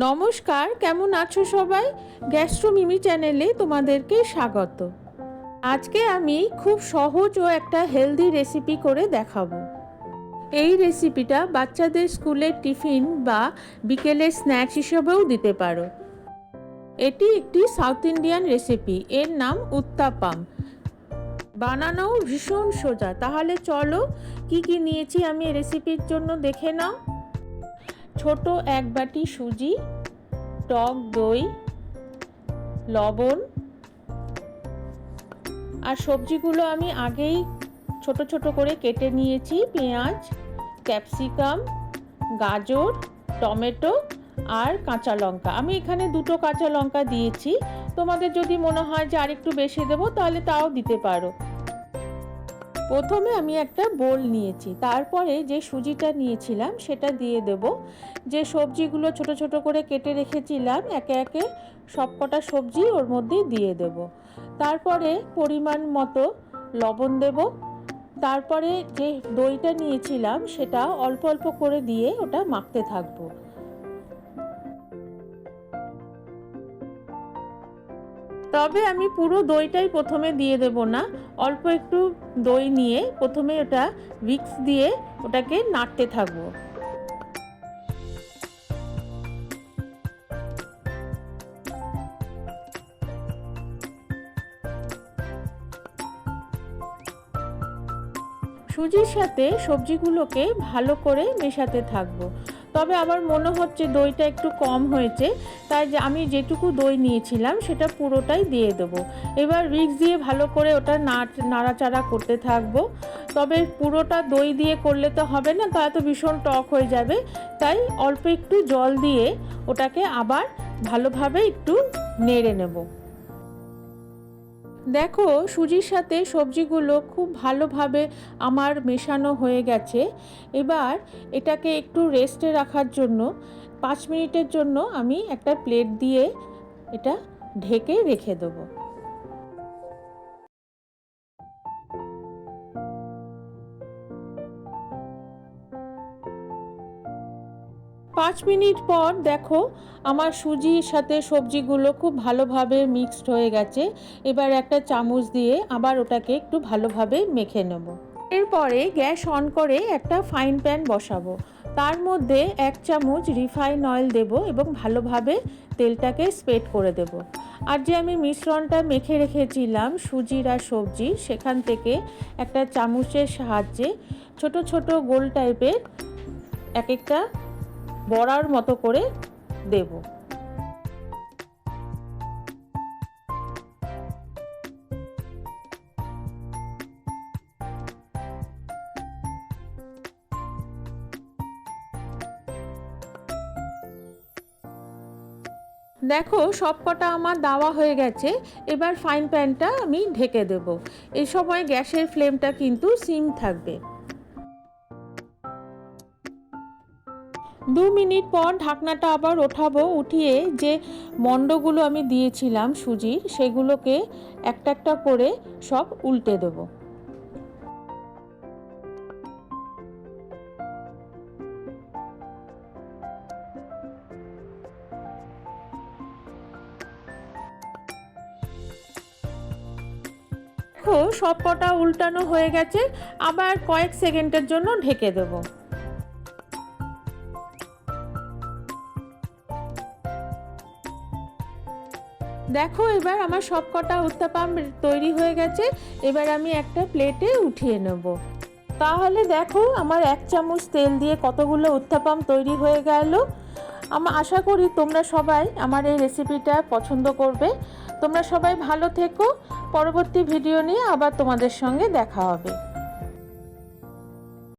নমস্কার, কেমন আছো সবাই? গ্যাস্ট্রো মিমি চ্যানেলে তোমাদেরকে স্বাগত। আজকে আমি খুব সহজ ও একটা হেলদি রেসিপি করে দেখাবো। এই রেসিপিটা বাচ্চাদের স্কুলের টিফিন বা বিকেলের স্ন্যাক্স হিসেবেও দিতে পারো। এটি একটি সাউথ ইন্ডিয়ান রেসিপি, এর নাম উত্তাপাম। বানানোও ভীষণ সোজা। তাহলে চলো কি কি নিয়েছি আমি এই রেসিপির জন্য দেখে নাও। ছোট এক বাটি সুজি, টক দই, লবণ আর সবজিগুলো আমি আগেই ছোট ছোট করে কেটে নিয়েছি। পেঁয়াজ, ক্যাপসিকাম, গাজর, টমেটো আর কাঁচা লঙ্কা। আমি এখানে 2টো কাঁচা লঙ্কা দিয়েছি। তোমাদের যদি মনে হয় যে আরেকটু বেশি দেবো তাহলে তাও দিতে পারো। প্রথমে আমি একটা বোল নিয়েছি, তারপরে যে সুজিটা নিয়েছিলাম সেটা দিয়ে দেব। যে সবজিগুলো ছোট ছোট করে কেটে রেখেছিলাম একে একে সবকটা সবজি ওর মধ্যে দিয়ে দেব। তারপরে পরিমাণ মতো লবণ দেব। তারপরে যে দইটা নিয়েছিলাম সেটা অল্প অল্প করে দিয়ে ওটা মাখতে থাকবো। তবে আমি পুরো দইটাই প্রথমে দিয়ে দেব না, অল্প একটু দই নিয়ে প্রথমে ওটা উইক্স দিয়ে ওটাকে নাড়তে থাকবো। সুজির সাথে সবজিগুলোকে ভালো করে মেশাতে থাকবো। তবে আমার মনে হচ্ছে দইটা একটু কম হয়েছে, তাই আমি যেটুকু দই নিয়েছিলাম সেটা পুরোটাই দিয়ে দেবো। এবার উইক্স দিয়ে ভালো করে ওটা নাড়াচাড়া করতে থাকবো। তবে পুরোটা দই দিয়ে করলে তো হবে না, তাহলে তো ভীষণ টক হয়ে যাবে। তাই অল্প একটু জল দিয়ে ওটাকে আবার ভালোভাবে একটু নেড়ে নেব। দেখো, সুজির সাথে সবজিগুলো খুব ভালোভাবে আমার মেশানো হয়ে গেছে। এবার এটাকে একটু রেস্টে রাখার জন্য 5 মিনিটের জন্য আমি একটা প্লেট দিয়ে এটা ঢেকে রেখে দেবো। 5 মিনিট পর দেখো আমার সুজির সাথে সবজিগুলো খুব ভালোভাবে মিক্সড হয়ে গেছে। এবার একটা চামচ দিয়ে আবার ওটাকে একটু ভালোভাবে মেখে নেব। এরপরে গ্যাস অন করে একটা ফ্রাইং প্যান বসাবো। তার মধ্যে 1 চামচ রিফাইন অয়েল দেব এবং ভালোভাবে তেলটাকে স্প্রেড করে দেব। আর যে আমি মিশ্রণটা মেখে রেখেছিলাম সুজির আর সবজির, সেখান থেকে একটা চামচের সাহায্যে ছোট ছোট গোল টাইপের এক একটা বড়ার মতো করে দেব। দেখো সবকটা আমার দেওয়া হয়ে গেছে। এবার ফ্রাইং প্যানটা আমি ঢেকে দেব। এই সময় গ্যাসের ফ্লেমটা কিন্তু সিম থাকবে। 2 মিনিট পর ঢাকনাটা আবার ওঠাবো। উঠিয়ে যে মণ্ডগুলো আমি দিয়েছিলাম সুজির, সেগুলোকে একটা একটা করে সব উল্টে দেব। দেখো সবকটা উল্টানো হয়ে গেছে। আবার কয়েক সেকেন্ডের জন্য ঢেকে দেব। দেখো এবার আমার সবকটা উত্তাপাম তৈরি হয়ে গেছে। এবার আমি একটা প্লেটে উঠিয়ে নেব। তাহলে দেখো আমার 1 চামচ তেল দিয়ে কতগুলো উত্তাপাম তৈরি হয়ে গেল। আমি আশা করি তোমরা সবাই আমার এই রেসিপিটা পছন্দ করবে। তোমরা সবাই ভালো থেকো। পরবর্তী ভিডিও নিয়ে আবার তোমাদের সঙ্গে দেখা হবে।